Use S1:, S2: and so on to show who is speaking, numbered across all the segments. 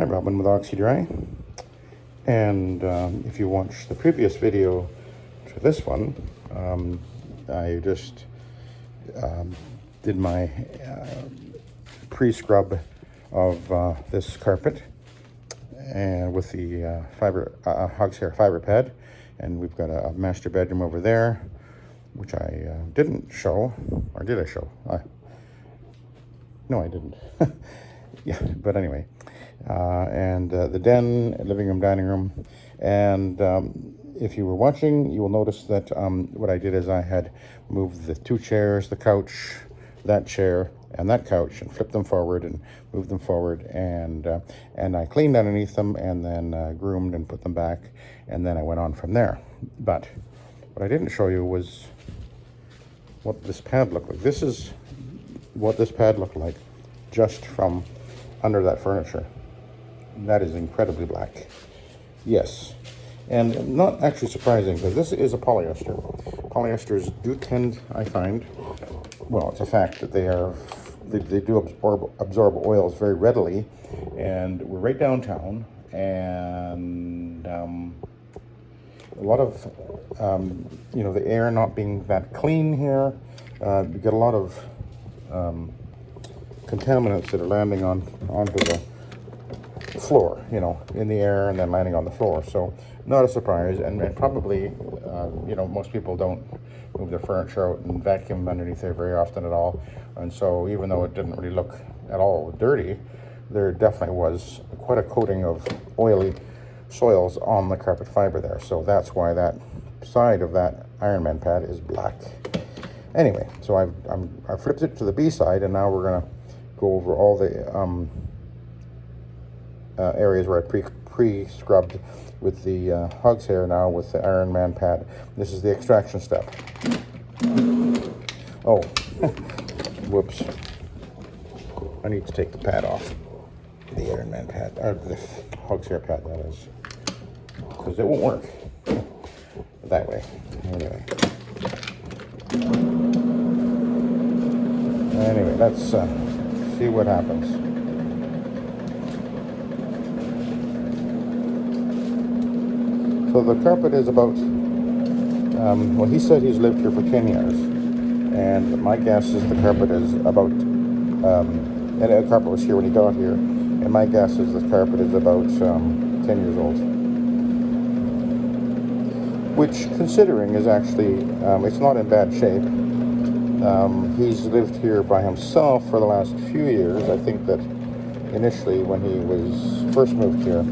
S1: Hi, Robin with Oxy-Dry. And if you watched the previous video to this one, I just did my pre-scrub of this carpet and with the Hogshair fiber pad. And we've got a master bedroom over there, which I didn't show, or did I show? No, I didn't. Yeah, but anyway. And the den, living room, dining room. And if you were watching, you will notice that what I did is I had moved the two chairs, the couch, that chair, and that couch, and flipped them forward and moved them forward. And I cleaned underneath them and then groomed and put them back. And then I went on from there. But what I didn't show you was what this pad looked like. This is what this pad looked like just from under that furniture. That is incredibly black. Yes. And not actually surprising, because this is a polyester. Polyesters do tend, I find, well, it's a fact that they do absorb oils very readily. And we're right downtown, and a lot of, the air not being that clean here, you get a lot of contaminants that are landing onto the floor, in the air and then landing on the floor. So not a surprise, and probably, most people don't move their furniture out and vacuum underneath there very often at all. And so even though it didn't really look at all dirty, there definitely was quite a coating of oily soils on the carpet fiber there. So that's why that side of that Ironman pad is black. Anyway, so I flipped it to the B side, and now we're gonna go over all the areas where I pre-scrubbed with the Hogshair now with the Ironman pad. This is the extraction step. Oh, whoops. I need to take the pad off. The Ironman pad, or the Hogshair pad, that is. Because it won't work that way. Anyway, let's see what happens. So the carpet is about, well, he said he's lived here for 10 years. And my guess is the carpet is about, and the carpet was here when he got here. And my guess is the carpet is about 10 years old. Which, considering, is actually, it's not in bad shape. He's lived here by himself for the last few years. I think that initially when he was first moved here,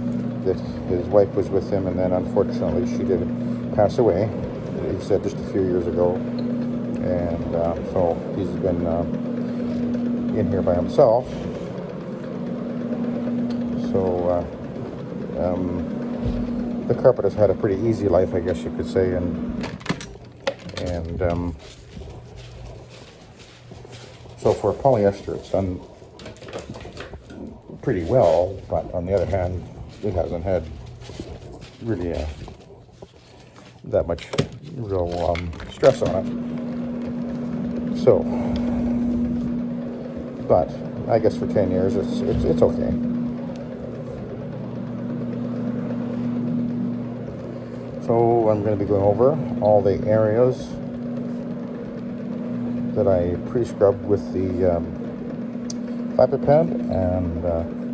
S1: that his wife was with him, and then unfortunately she did pass away, he said, just a few years ago. And so he's been in here by himself. So the carpet has had a pretty easy life, I guess you could say, and so for polyester, it's done pretty well, but on the other hand, it hasn't had really that much real stress on it. So, but I guess for 10 years, it's okay. So I'm going to be going over all the areas that I pre-scrubbed with the fiber pad, and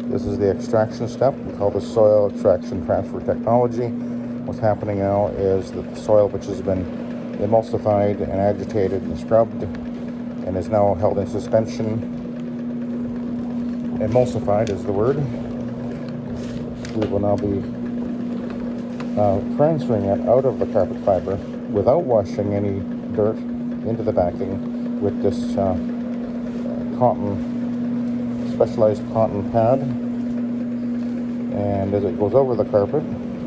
S1: this is the extraction step. We call this soil extraction transfer technology. What's happening now is that the soil, which has been emulsified and agitated and scrubbed and is now held in suspension, emulsified is the word, we will now be transferring it out of the carpet fiber without washing any dirt into the backing with this specialized cotton pad. And as it goes over the carpet,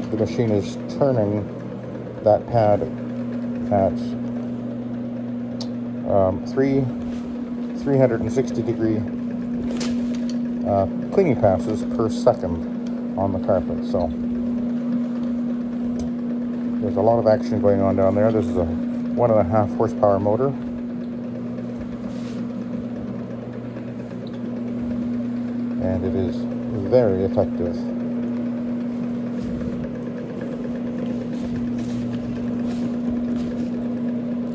S1: the machine is turning that pad at 360 degree cleaning passes per second on the carpet. So there's a lot of action going on down there. This is a 1.5 horsepower motor. and it is very effective.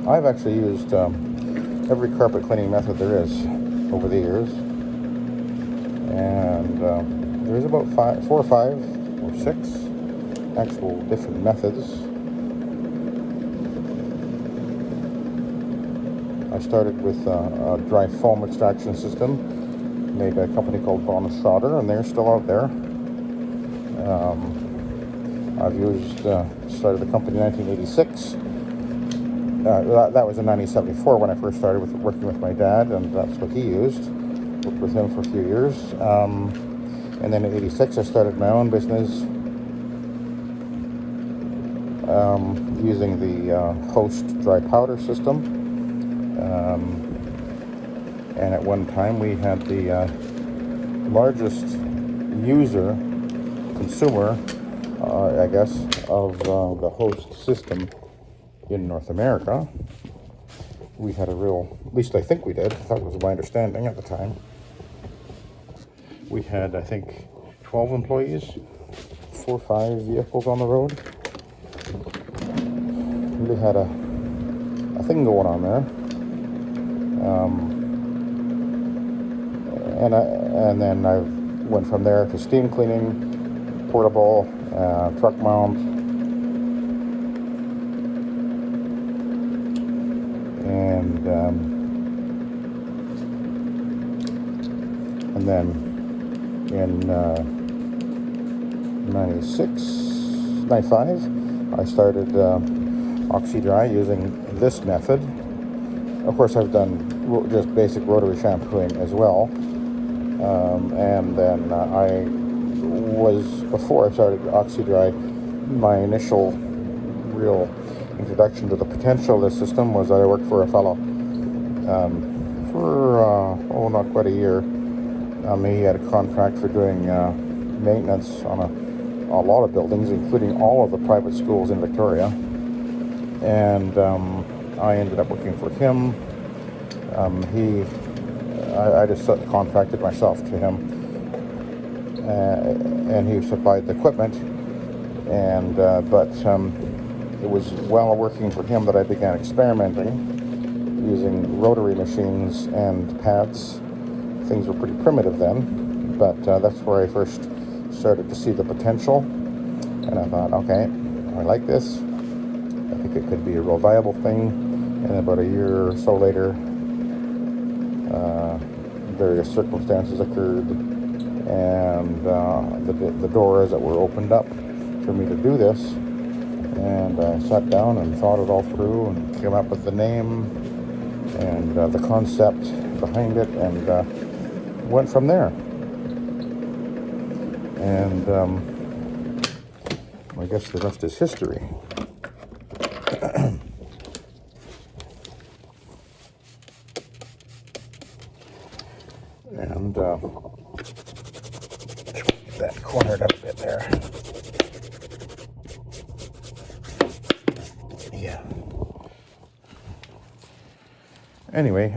S1: I've actually used every carpet cleaning method there is over the years, and there's about 4 or 5 or 6 actual different methods. I started with a dry foam extraction system made by a company called Schroeder, and they're still out there. I've started the company in 1986. That was in 1974 when I first started working with my dad, and that's what he used. Worked with him for a few years. And then in 86 I started my own business using the Host dry powder system. And at one time we had the largest consumer, I guess, of the Host system in North America. We had at least I think we did. I thought it was my understanding at the time. We had, I think, 12 employees, 4 or 5 vehicles on the road. Really had a thing going on there. And then I went from there to steam cleaning, portable, truck mount, and then in 95 I started Oxy-Dry using this method. Of course, I've done just basic rotary shampooing as well. And then before I started Oxy-Dry, my initial real introduction to the potential of this system was I worked for a fellow for not quite a year. He had a contract for doing maintenance on a lot of buildings, including all of the private schools in Victoria. And I ended up working for him. I just contracted myself to him, and he supplied the equipment. And but it was while working for him that I began experimenting using rotary machines and pads. Things were pretty primitive then, but that's where I first started to see the potential. And I thought, okay, I like this. I think it could be a real viable thing. And about a year or so later, various circumstances occurred, and the doors that were opened up for me to do this. And I sat down and thought it all through and came up with the name and the concept behind it, and went from there. And I guess the rest is history. And that cornered up a bit there. Yeah. Anyway,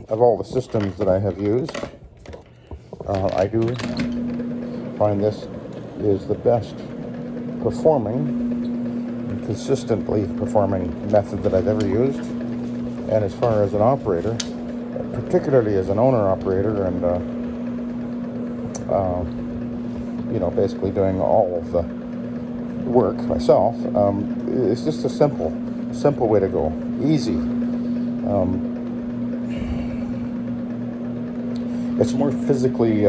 S1: of all the systems that I have used, I do find this is the best performing, consistently performing method that I've ever used. And as far as an operator, particularly as an owner-operator, and basically doing all of the work myself, it's just a simple way to go. Easy. It's more physically,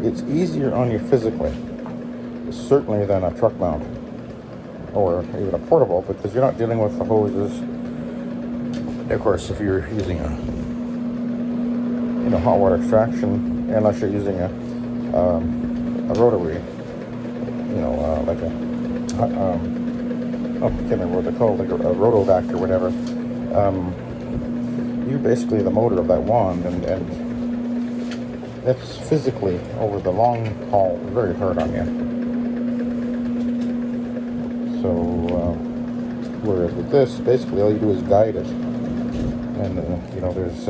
S1: it's easier on you physically, certainly than a truck mount or even a portable, because you're not dealing with the hoses. Of course, if you're using a hot water extraction, unless you're using a rotary, like I can't remember what they're called, like a rotovac or whatever. You're basically the motor of that wand, and that's physically, over the long haul, very hard on you. So, whereas with this, basically all you do is guide it. And, there's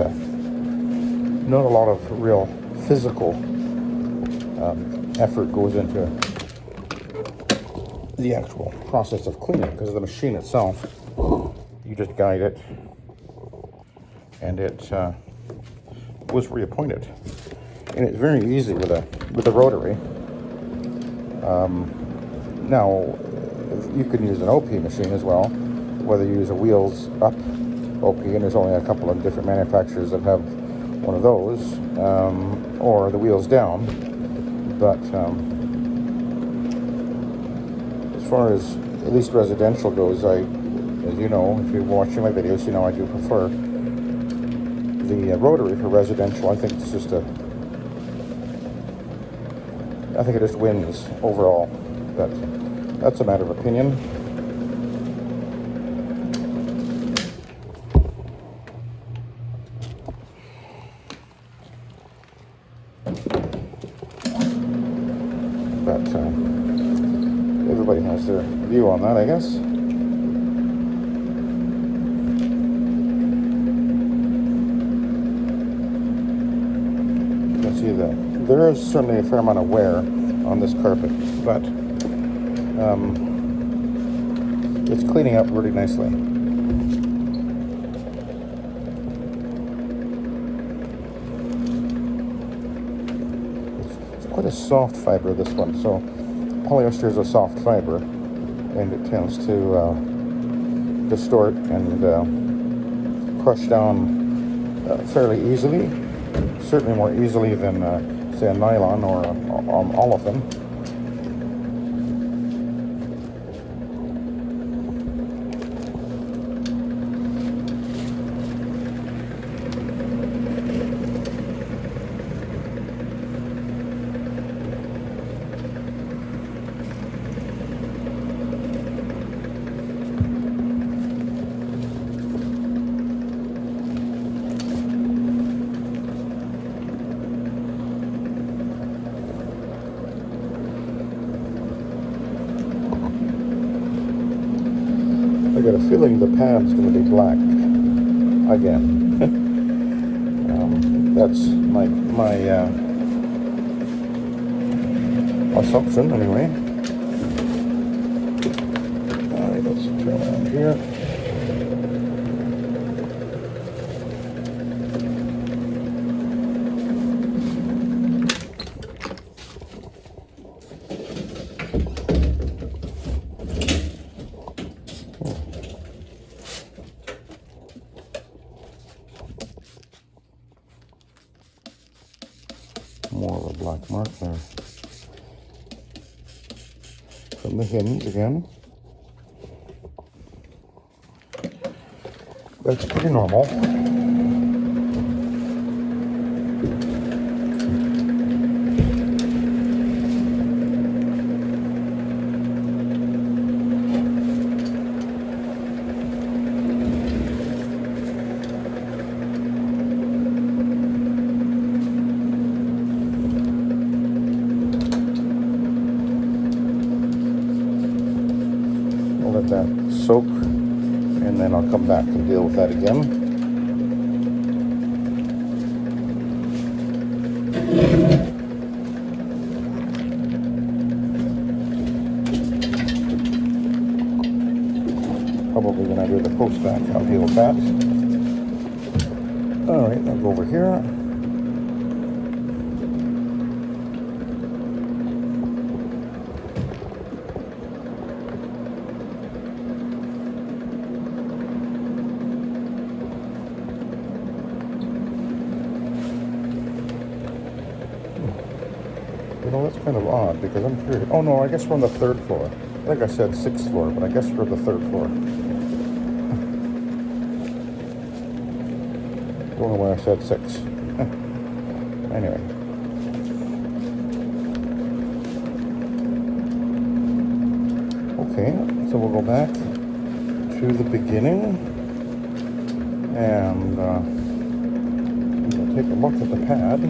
S1: not a lot of real physical effort goes into the actual process of cleaning, because the machine itself, you just guide it, and it was reappointed. And it's very easy with a rotary. Now, you can use an OP machine as well, whether you use a wheels up OP, and there's only a couple of different manufacturers that have one of those, or the wheels down. But as far as at least residential goes, as you know, if you're watching my videos, you know I do prefer the rotary for residential. I think it's just I think it just wins overall, but that's a matter of opinion. But everybody has their view on that, I guess. You can see that there is certainly a fair amount of wear on this carpet, but it's cleaning up really nicely. It's quite a soft fiber, this one. So polyester is a soft fiber, and it tends to distort and crush down fairly easily. Certainly more easily than say a nylon or olefin. I got a feeling the pad's going to be black again. That's my assumption, anyway. All right, let's turn around here. More of a black mark there. From the hinge again. That's pretty normal. Let that soak, and then I'll come back and deal with that again. Probably when I do the post back, I'll deal with that. All right, I'll go over here. You know, that's kind of odd, because I'm curious. Oh no, I guess we're on the 3rd floor. I think I said 6th floor, but I guess we're the 3rd floor. Don't know why I said 6. Anyway. Okay, so we'll go back to the beginning, and we'll take a look at the pad.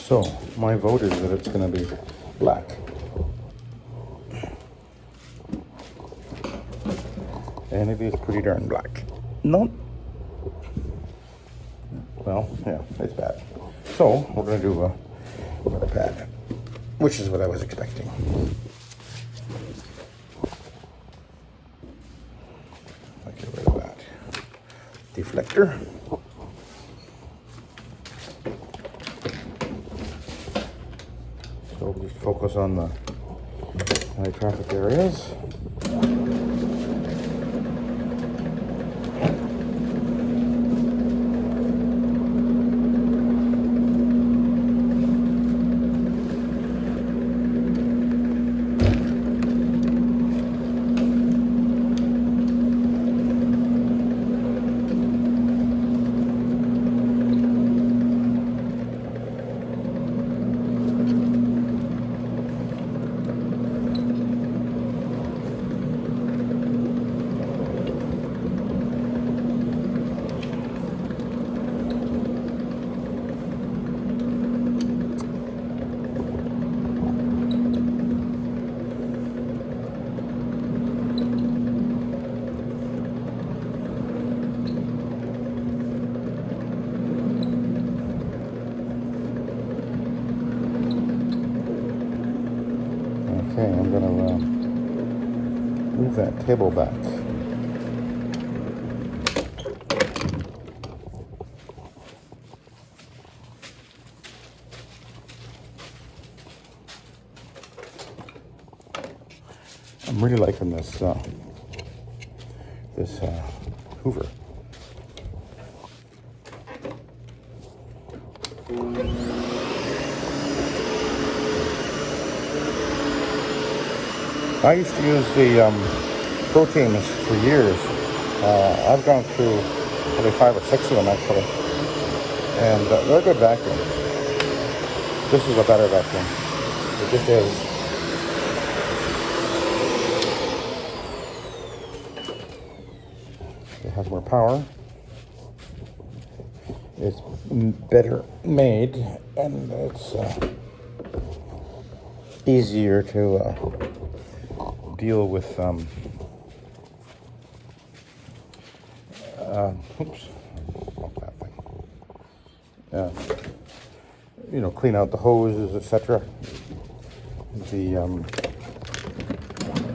S1: So my vote is that it's going to be black. And it is pretty darn black. No. Well, yeah, it's bad. So we're going to do another pad, which is what I was expecting. I'll get rid of that deflector. So we'll just focus on the high traffic areas. Okay, I'm going to move that table back. I'm really liking this Hoover. I used to use the Pro Teams for years. I've gone through probably 5 or 6 of them actually, and they're a good vacuum. This is a better vacuum. It just is. It has more power. It's better made, and it's easier to deal with oops, that thing. You know, clean out the hoses, etc.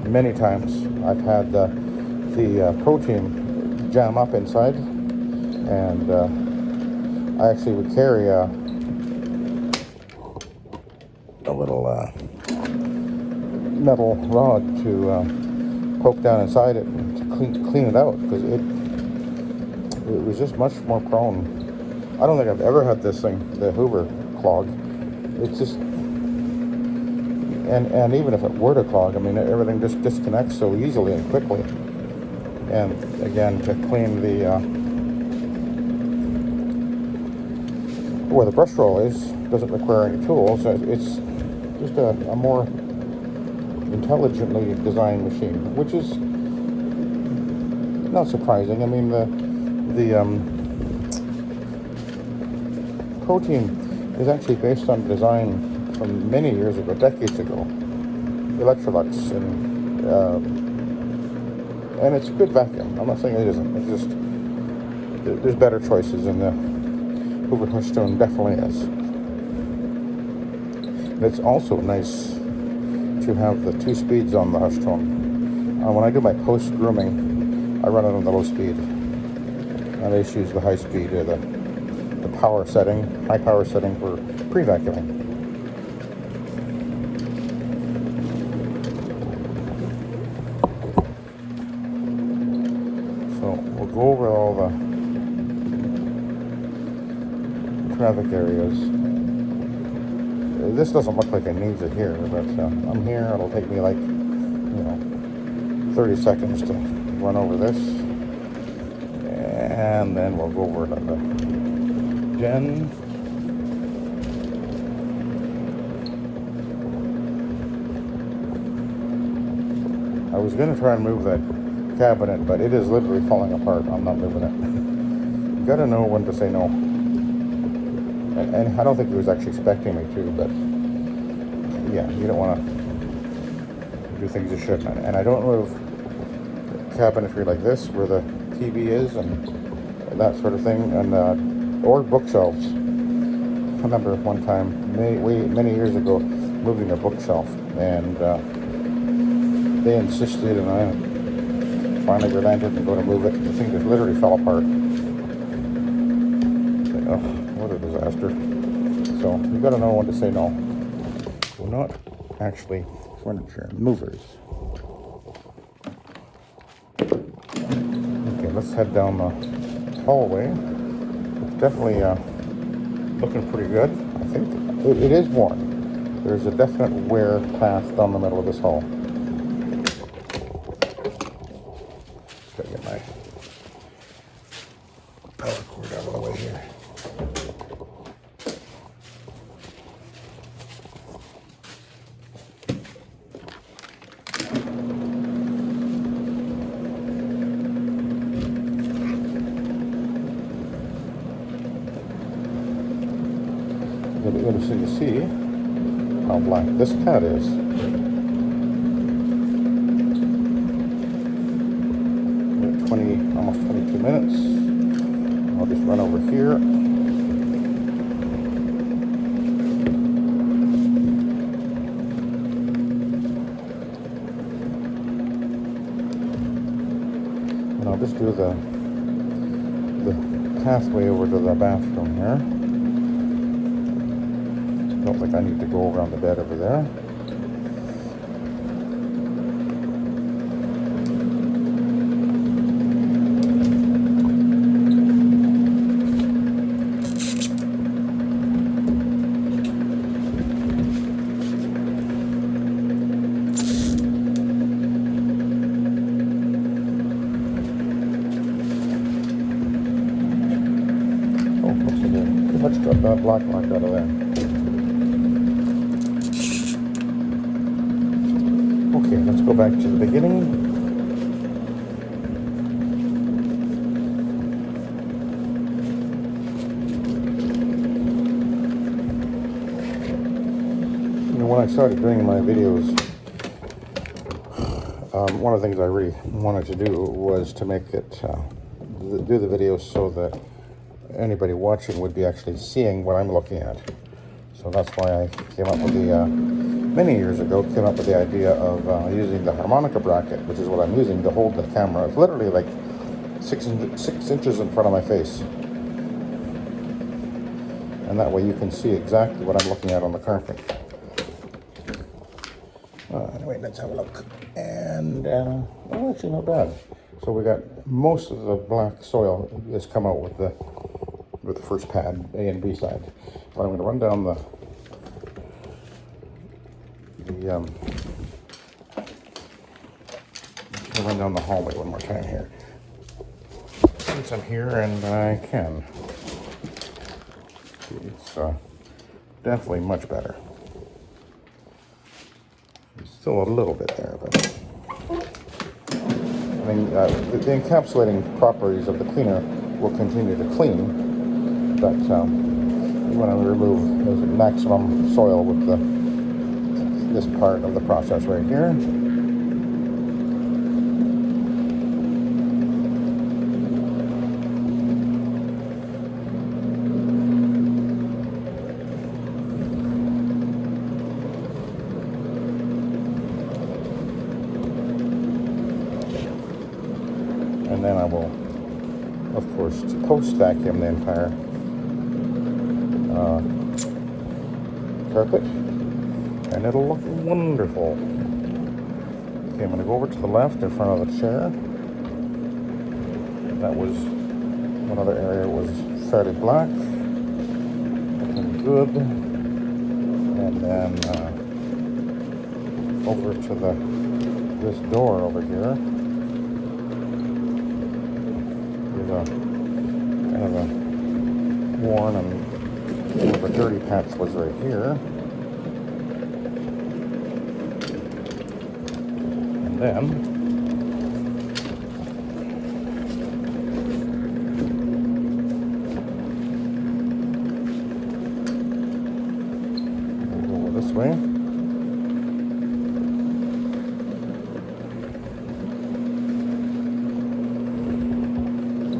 S1: Many times I've had the Pro Team jam up inside, and I actually would carry a little metal rod to poke down inside it and to clean it out, because it was just much more prone. I don't think I've ever had this thing, the Hoover, clog. It's just, and even if it were to clog, I mean, everything just disconnects so easily and quickly. And again, to clean the where the brush roll is, doesn't require any tools. It's just a more intelligently designed machine, which is not surprising. I mean, the Pro Team is actually based on design from many years ago, decades ago, Electrolux, and it's a good vacuum. I'm not saying it isn't. It's just there's better choices, and the Hoover Hushstone definitely is. And it's also nice to have the 2 speeds on the Hushstone. When I do my post grooming, I run it on the low speed. I just use the high speed, or the power setting, high power setting for pre-vacuuming. So we'll go over all the traffic areas. This doesn't look like it needs it here, but I'm here. It'll take me like, 30 seconds to run over this. And then we'll go over to the gen. I was going to try and move that cabinet, but it is literally falling apart. I'm not moving it. You got to know when to say no. And I don't think he was actually expecting me to, but yeah, you don't want to do things you shouldn't. And I don't move cabinetry like this, where the TV is and that sort of thing, and or bookshelves. I remember one time, many years ago, moving a bookshelf, and they insisted, and I finally relented and go to move it. The thing just literally fell apart. Oh, what a disaster. So you got to know when to say no. We're not actually furniture movers. Okay, let's head down the hallway. It's definitely looking pretty good. I think it is worn. There's a definite wear path down the middle of this hall. Gotta get my power cord out of the way here. It'll be interesting to see how black this pad is. Almost 22 minutes. I'll just run over here. And I'll just do the pathway over to the bathroom here. Don't think I need to go around the bed over there. Let's cut that black mark out of there. Okay, let's go back to the beginning. You know, when I started doing my videos, one of the things I really wanted to do was to make it, do the videos so that anybody watching would be actually seeing what I'm looking at. So that's why I came up with the, many years ago, came up with the idea of using the harmonica bracket, which is what I'm using to hold the camera. It's literally like 6 inches in front of my face. And that way you can see exactly what I'm looking at on the carpet. Anyway, let's have a look. And, oh, actually not bad. So we got most of the black soil has come out with the first pad, A and B side. But I'm going to run down the hallway one more time here. Since I'm here and I can. It's definitely much better. It's still a little bit there, but I mean, the encapsulating properties of the cleaner will continue to clean. But you want to remove the maximum soil with this part of the process right here. And then I will, of course, post-vacuum the entire carpet, and it'll look wonderful. Okay, I'm going to go over to the left in front of the chair. That was one other area was fairly black, looking good. And then over to this door over here. There's a kind of a worn and the dirty patch was right here. And then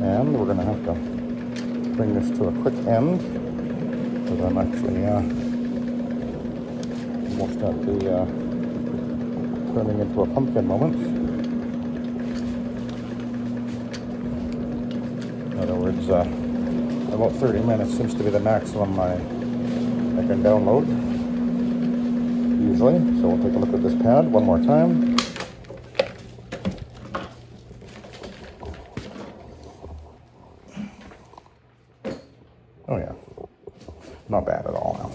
S1: And we're going to have to bring this to a quick end, because I'm actually almost at the turning into a pumpkin moment. In other words, about 30 minutes seems to be the maximum I can download, usually. So we'll take a look at this pad one more time. Oh yeah, not bad at all now.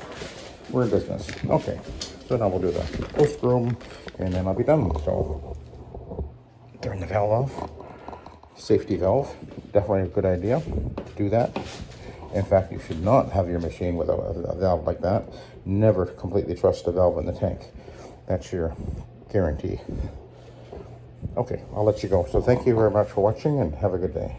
S1: We're in business. Okay, so now we'll do the post room and then I'll be done. So turn the valve off. Safety valve, definitely a good idea to do that. In fact, you should not have your machine with a valve like that. Never completely trust the valve in the tank. That's your guarantee. Okay, I'll let you go. So thank you very much for watching and have a good day.